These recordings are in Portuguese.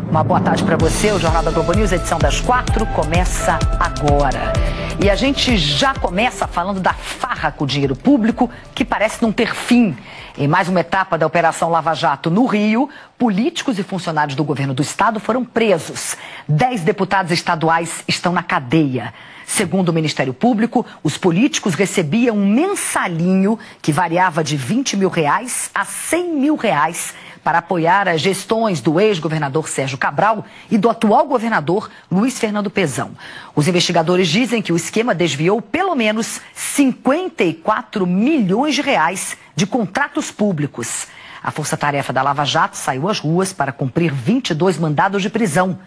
Uma boa tarde para você. O Jornal da Globo News, edição das 4, começa agora. E a gente já começa falando da farra com o dinheiro público, que parece não ter fim. Em mais uma etapa da Operação Lava Jato no Rio, políticos e funcionários do governo do estado foram presos. 10 deputados estaduais estão na cadeia. Segundo o Ministério Público, os políticos recebiam um mensalinho que variava de R$20 mil a R$100 mil para apoiar as gestões do ex-governador Sérgio Cabral e do atual governador Luiz Fernando Pezão. Os investigadores dizem que o esquema desviou pelo menos R$54 milhões de contratos públicos. A força-tarefa da Lava Jato saiu às ruas para cumprir 22 mandados de prisão.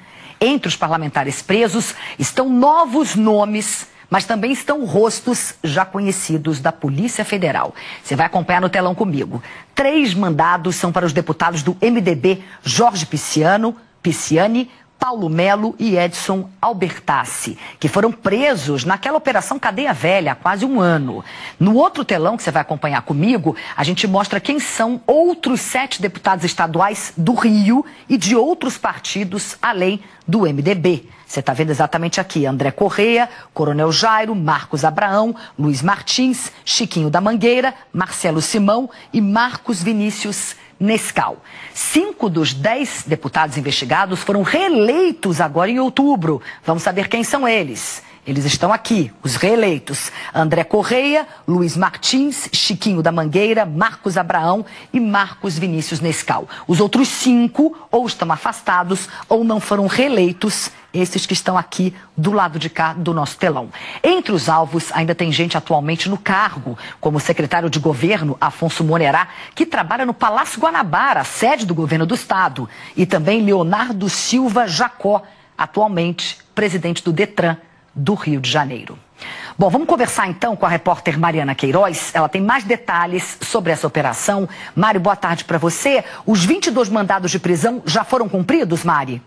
Entre os parlamentares presos estão novos nomes, mas também estão rostos já conhecidos da Polícia Federal. Você vai acompanhar no telão comigo. 3 mandados são para os deputados do MDB Jorge Pisciani, Paulo Melo e Edson Albertassi, que foram presos naquela Operação Cadeia Velha há quase um ano. No outro telão que você vai acompanhar comigo, a gente mostra quem são outros 7 deputados estaduais do Rio e de outros partidos além do MDB. Você está vendo exatamente aqui: André Correia, Coronel Jairo, Marcos Abraão, Luiz Martins, Chiquinho da Mangueira, Marcelo Simão e Marcos Vinícius Nescau. 5 dos 10 deputados investigados foram reeleitos agora em outubro. Vamos saber quem são eles. Eles estão aqui, os reeleitos: André Correia, Luiz Martins, Chiquinho da Mangueira, Marcos Abraão e Marcos Vinícius Nescau. Os outros 5 ou estão afastados ou não foram reeleitos, esses que estão aqui do lado de cá do nosso telão. Entre os alvos ainda tem gente atualmente no cargo, como o secretário de governo Afonso Monerá, que trabalha no Palácio Guanabara, sede do governo do estado, e também Leonardo Silva Jacó, atualmente presidente do Detran do Rio de Janeiro. Bom, vamos conversar então com a repórter Mariana Queiroz. Ela tem mais detalhes sobre essa operação. Mari, boa tarde para você. Os 22 mandados de prisão já foram cumpridos, Mari?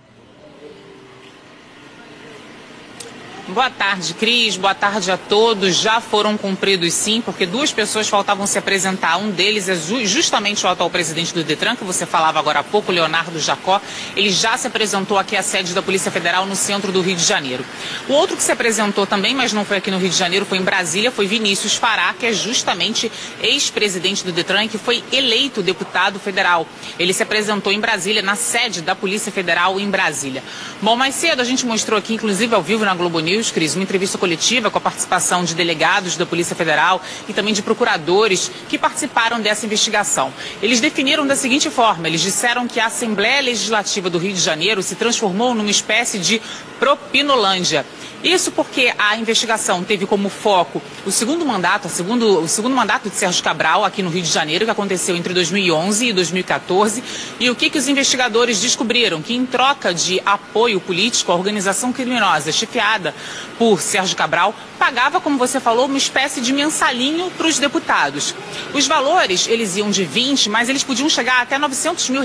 Boa tarde, Cris. Boa tarde a todos. Já foram cumpridos, sim, porque 2 pessoas faltavam se apresentar. Um deles é justamente o atual presidente do Detran, que você falava agora há pouco, Leonardo Jacó. Ele já se apresentou aqui à sede da Polícia Federal no centro do Rio de Janeiro. O outro que se apresentou também, mas não foi aqui no Rio de Janeiro, foi em Brasília, foi Vinícius Fará, que é justamente ex-presidente do Detran e que foi eleito deputado federal. Ele se apresentou em Brasília, na sede da Polícia Federal em Brasília. Bom, mais cedo a gente mostrou aqui, inclusive ao vivo na Globo News, Cris, uma entrevista coletiva com a participação de delegados da Polícia Federal e também de procuradores que participaram dessa investigação. Eles definiram da seguinte forma: eles disseram que a Assembleia Legislativa do Rio de Janeiro se transformou numa espécie de propinolândia. Isso porque a investigação teve como foco o segundo mandato de Sérgio Cabral aqui no Rio de Janeiro, que aconteceu entre 2011 e 2014. E o que os investigadores descobriram? Que em troca de apoio político, a organização criminosa chefiada por Sérgio Cabral pagava, como você falou, uma espécie de mensalinho para os deputados. Os valores, eles iam de 20, mas eles podiam chegar até R$900 mil.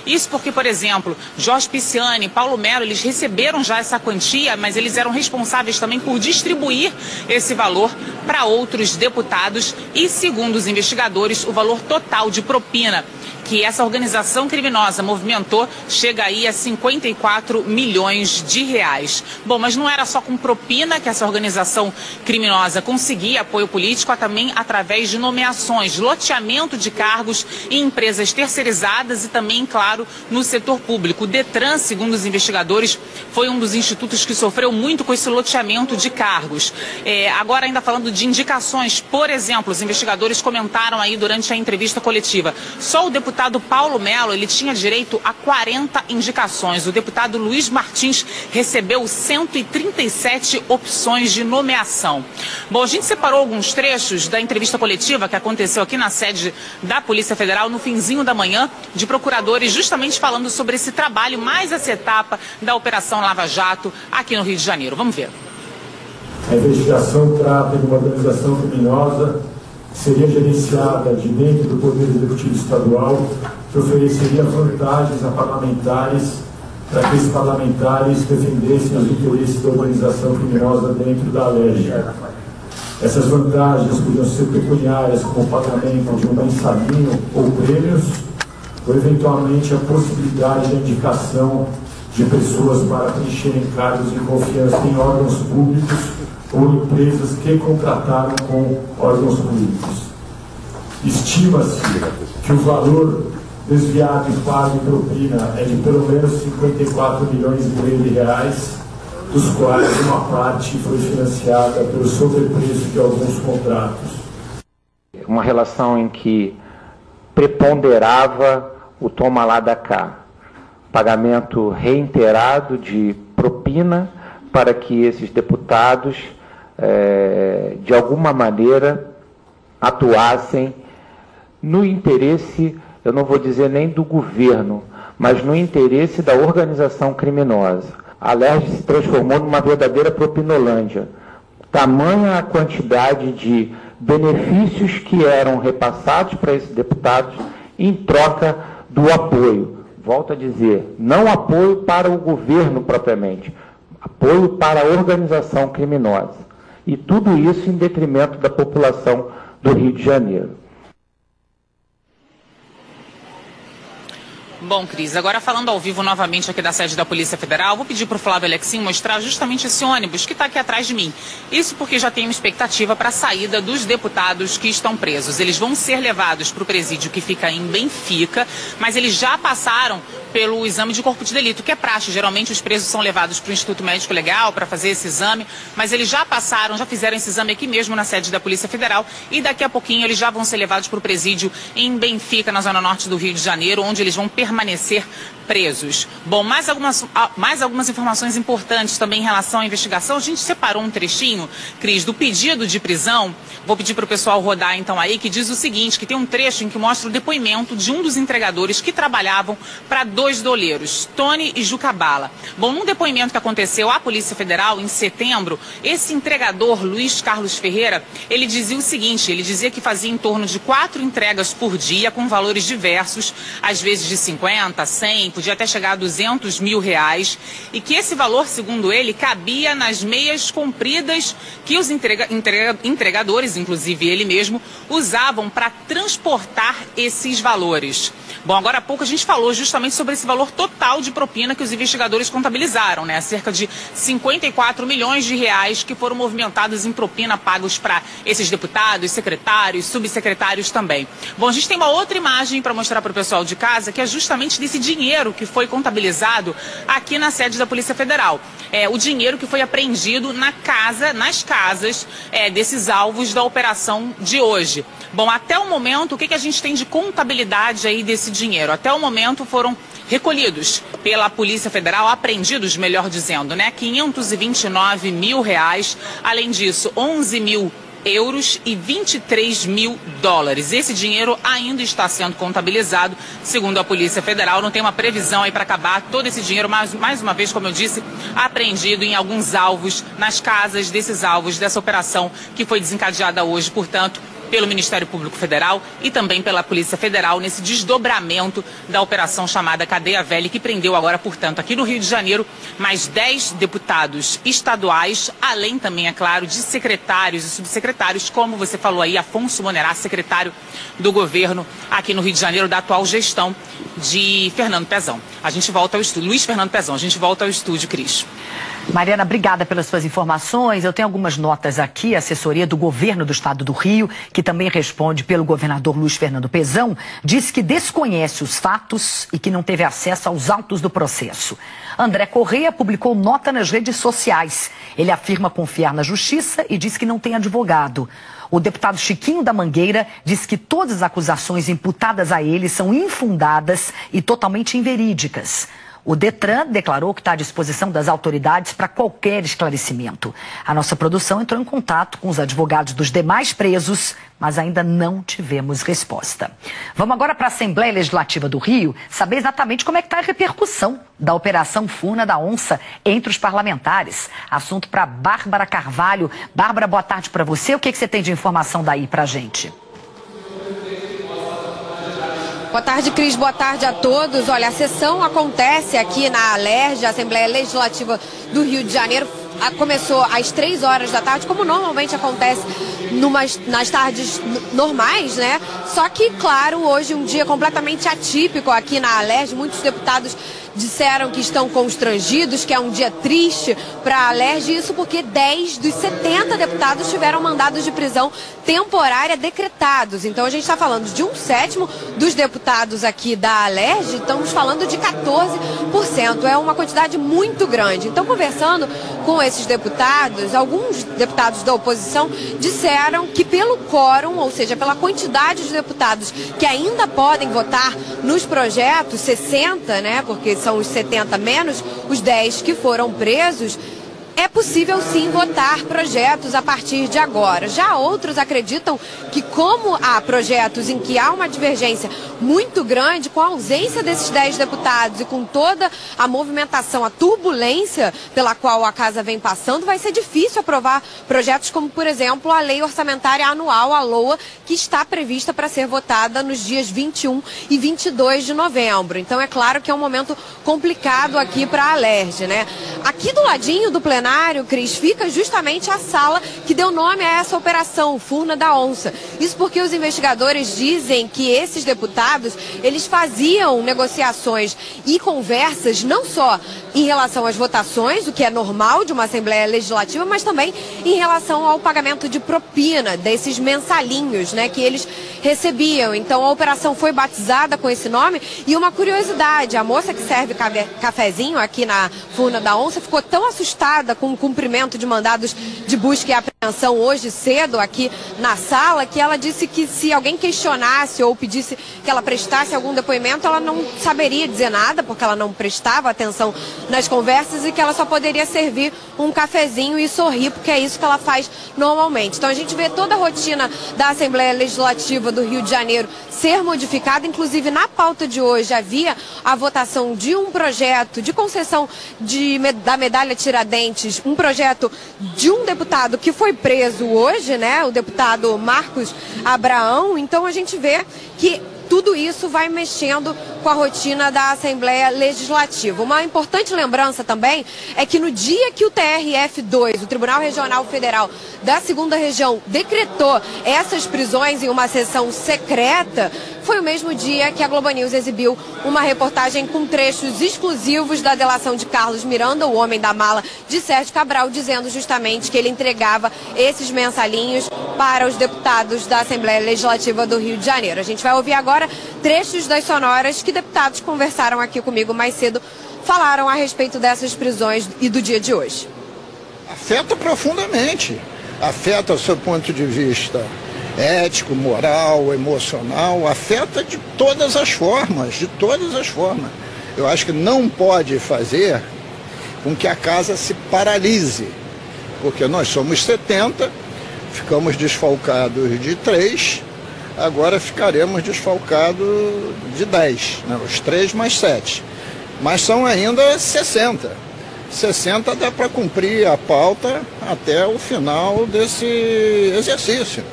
Isso porque, por exemplo, Jorge Pisciani e Paulo Melo, eles receberam já essa quantia, mas eles eram responsáveis também por distribuir esse valor para outros deputados e, segundo os investigadores, o valor total de propina que essa organização criminosa movimentou chega aí a R$54 milhões. Bom, mas não era só com propina que essa organização criminosa conseguia apoio político, também através de nomeações, loteamento de cargos em empresas terceirizadas e também, claro, no setor público. O Detran, segundo os investigadores, foi um dos institutos que sofreu muito com esse loteamento de cargos. Agora, ainda falando de indicações, por exemplo, os investigadores comentaram aí durante a entrevista coletiva, só o deputado Paulo Melo, ele tinha direito a 40 indicações. O deputado Luiz Martins recebeu 137 opções de nomeação. Bom, a gente separou alguns trechos da entrevista coletiva que aconteceu aqui na sede da Polícia Federal no finzinho da manhã, de procuradores justamente falando sobre esse trabalho, mais essa etapa da Operação Lava Jato aqui no Rio de Janeiro. Vamos ver. A investigação trata de uma organização criminosa que seria gerenciada de dentro do Poder Executivo Estadual, que ofereceria vantagens a parlamentares para que esses parlamentares defendessem os interesses da organização criminosa dentro da lei. Essas vantagens podiam ser pecuniárias, como o pagamento de um mensalinho ou prêmios, ou eventualmente a possibilidade da indicação de pessoas para preencherem cargos de confiança em órgãos públicos ou empresas que contrataram com órgãos públicos. Estima-se que o valor desviado e pago em propina é de pelo menos 54 milhões e meio de reais, dos quais uma parte foi financiada pelo sobrepreço de alguns contratos. Uma relação em que preponderava o toma lá da cá, pagamento reiterado de propina para que esses deputados, de alguma maneira, atuassem no interesse, eu não vou dizer nem do governo, mas no interesse da organização criminosa. A LERJ se transformou numa verdadeira propinolândia. Tamanha a quantidade de benefícios que eram repassados para esses deputados em troca do apoio. Volto a dizer, não apoio para o governo propriamente, apoio para a organização criminosa. E tudo isso em detrimento da população do Rio de Janeiro. Bom, Cris, agora falando ao vivo novamente aqui da sede da Polícia Federal, vou pedir para o Flávio Alexim mostrar justamente esse ônibus que está aqui atrás de mim. Isso porque já tem uma expectativa para a saída dos deputados que estão presos. Eles vão ser levados para o presídio que fica em Benfica, mas eles já passaram pelo exame de corpo de delito, que é praxe. Geralmente os presos são levados para o Instituto Médico Legal para fazer esse exame, mas eles já passaram, já fizeram esse exame aqui mesmo na sede da Polícia Federal e daqui a pouquinho eles já vão ser levados para o presídio em Benfica, na zona norte do Rio de Janeiro, onde eles vão permanecer presos. Bom, mais algumas informações importantes também em relação à investigação. A gente separou um trechinho, Cris, do pedido de prisão. Vou pedir para o pessoal rodar então aí, que diz o seguinte, que tem um trecho em que mostra o depoimento de um dos entregadores que trabalhavam para dois doleiros, Tony e Juca Bala. Bom, num depoimento que aconteceu à Polícia Federal em setembro, esse entregador, Luiz Carlos Ferreira, ele dizia o seguinte, ele dizia que fazia em torno de 4 entregas por dia com valores diversos, às vezes de 50, 100, podia até chegar a 200 mil reais, e que esse valor, segundo ele, cabia nas meias compridas que os entregadores, inclusive ele mesmo, usavam para transportar esses valores. Bom, agora há pouco a gente falou justamente sobre esse valor total de propina que os investigadores contabilizaram, né? Cerca de 54 milhões de reais que foram movimentados em propina pagos para esses deputados, secretários, subsecretários também. Bom, a gente tem uma outra imagem para mostrar para o pessoal de casa, que é justamente desse dinheiro que foi contabilizado aqui na sede da Polícia Federal. O dinheiro que foi apreendido nas casas desses alvos da operação de hoje. Bom, até o momento, o que a gente tem de contabilidade aí desse dinheiro? Até o momento foram recolhidos pela Polícia Federal, apreendidos, melhor dizendo, né? 529 mil reais. Além disso, 11 mil euros e 23 mil dólares. Esse dinheiro ainda está sendo contabilizado, segundo a Polícia Federal. Não tem uma previsão aí para acabar todo esse dinheiro, mas mais uma vez, como eu disse, apreendido em alguns alvos, nas casas desses alvos, dessa operação que foi desencadeada hoje, portanto, pelo Ministério Público Federal e também pela Polícia Federal, nesse desdobramento da operação chamada Cadeia Velha, que prendeu agora, portanto, aqui no Rio de Janeiro, mais 10 deputados estaduais, além também, é claro, de secretários e subsecretários, como você falou aí, Afonso Monerá, secretário do governo aqui no Rio de Janeiro, da atual gestão de Fernando Pezão. A gente volta ao estúdio, Luiz Fernando Pezão, a gente volta ao estúdio, Cris. Mariana, obrigada pelas suas informações. Eu tenho algumas notas aqui. A assessoria do governo do estado do Rio, que também responde pelo governador Luiz Fernando Pezão, disse que desconhece os fatos e que não teve acesso aos autos do processo. André Correia publicou nota nas redes sociais. Ele afirma confiar na justiça e diz que não tem advogado. O deputado Chiquinho da Mangueira diz que todas as acusações imputadas a ele são infundadas e totalmente inverídicas. O Detran declarou que está à disposição das autoridades para qualquer esclarecimento. A nossa produção entrou em contato com os advogados dos demais presos, mas ainda não tivemos resposta. Vamos agora para a Assembleia Legislativa do Rio saber exatamente como é que está a repercussão da Operação Funa da Onça entre os parlamentares. Assunto para Bárbara Carvalho. Bárbara, boa tarde para você. O que você tem de informação daí para a gente? Boa tarde, Cris. Boa tarde a todos. Olha, a sessão acontece aqui na LERJ, Assembleia Legislativa do Rio de Janeiro, começou às 3 horas da tarde, como normalmente acontece nas tardes normais, né? Só que, claro, hoje um dia completamente atípico aqui na Alerj. Muitos deputados disseram que estão constrangidos, que é um dia triste para a Alerj, isso porque 10 dos 70 deputados tiveram mandados de prisão temporária decretados. Então a gente está falando de 1/7 dos deputados aqui da Alerj, estamos falando de 14%, é uma quantidade muito grande. Então, conversando com esses deputados, alguns deputados da oposição disseram que pelo quórum, ou seja, pela quantidade de deputados que ainda podem votar nos projetos, 60, né, porque são os 70 menos os 10 que foram presos, é possível sim votar projetos a partir de agora. Já outros acreditam que, como há projetos em que há uma divergência muito grande, com a ausência desses 10 deputados e com toda a movimentação, a turbulência pela qual a casa vem passando, vai ser difícil aprovar projetos como, por exemplo, a Lei Orçamentária Anual, a LOA, que está prevista para ser votada nos dias 21 e 22 de novembro. Então é claro que é um momento complicado aqui para a Alerj, né? Aqui do ladinho do plenário, Cris, fica justamente a sala que deu nome a essa operação, Furna da Onça. Isso porque os investigadores dizem que esses deputados, eles faziam negociações e conversas não só em relação às votações, o que é normal de uma Assembleia Legislativa, mas também em relação ao pagamento de propina, desses mensalinhos, né, que eles recebiam. Então a operação foi batizada com esse nome. E uma curiosidade, a moça que serve cafezinho aqui na Furna da Onça ficou tão assustada com o cumprimento de mandados de busca e apreensão hoje cedo aqui na sala, que ela disse que se alguém questionasse ou pedisse que ela prestasse algum depoimento, ela não saberia dizer nada, porque ela não prestava atenção nas conversas, e que ela só poderia servir um cafezinho e sorrir, porque é isso que ela faz normalmente. Então a gente vê toda a rotina da Assembleia Legislativa do Rio de Janeiro ser modificada. Inclusive na pauta de hoje havia a votação de um projeto de concessão da medalha Tiradentes, um projeto de um deputado que foi preso hoje, né, o deputado Marcos Abraão. Então a gente vê que tudo isso vai mexendo com a rotina da Assembleia Legislativa. Uma importante lembrança também é que no dia que o TRF2, o Tribunal Regional Federal da 2ª Região, decretou essas prisões em uma sessão secreta, foi o mesmo dia que a Globo News exibiu uma reportagem com trechos exclusivos da delação de Carlos Miranda, o homem da mala de Sérgio Cabral, dizendo justamente que ele entregava esses mensalinhos para os deputados da Assembleia Legislativa do Rio de Janeiro. A gente vai ouvir agora trechos das sonoras que deputados conversaram aqui comigo mais cedo, falaram a respeito dessas prisões e do dia de hoje. Afeta profundamente, afeta do seu ponto de vista ético, moral, emocional, afeta de todas as formas, Eu acho que não pode fazer com que a casa se paralise, porque nós somos 70, ficamos desfalcados de 3, agora ficaremos desfalcados de 10, né? Os 3 mais 7, mas são ainda 60. 60 dá para cumprir a pauta até o final desse exercício.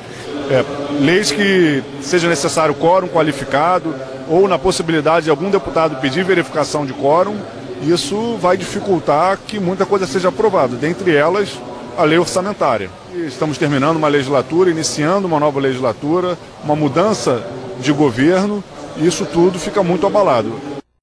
Leis que seja necessário quórum qualificado ou na possibilidade de algum deputado pedir verificação de quórum, isso vai dificultar que muita coisa seja aprovada, dentre elas a lei orçamentária. Estamos terminando uma legislatura, iniciando uma nova legislatura, uma mudança de governo, e isso tudo fica muito abalado.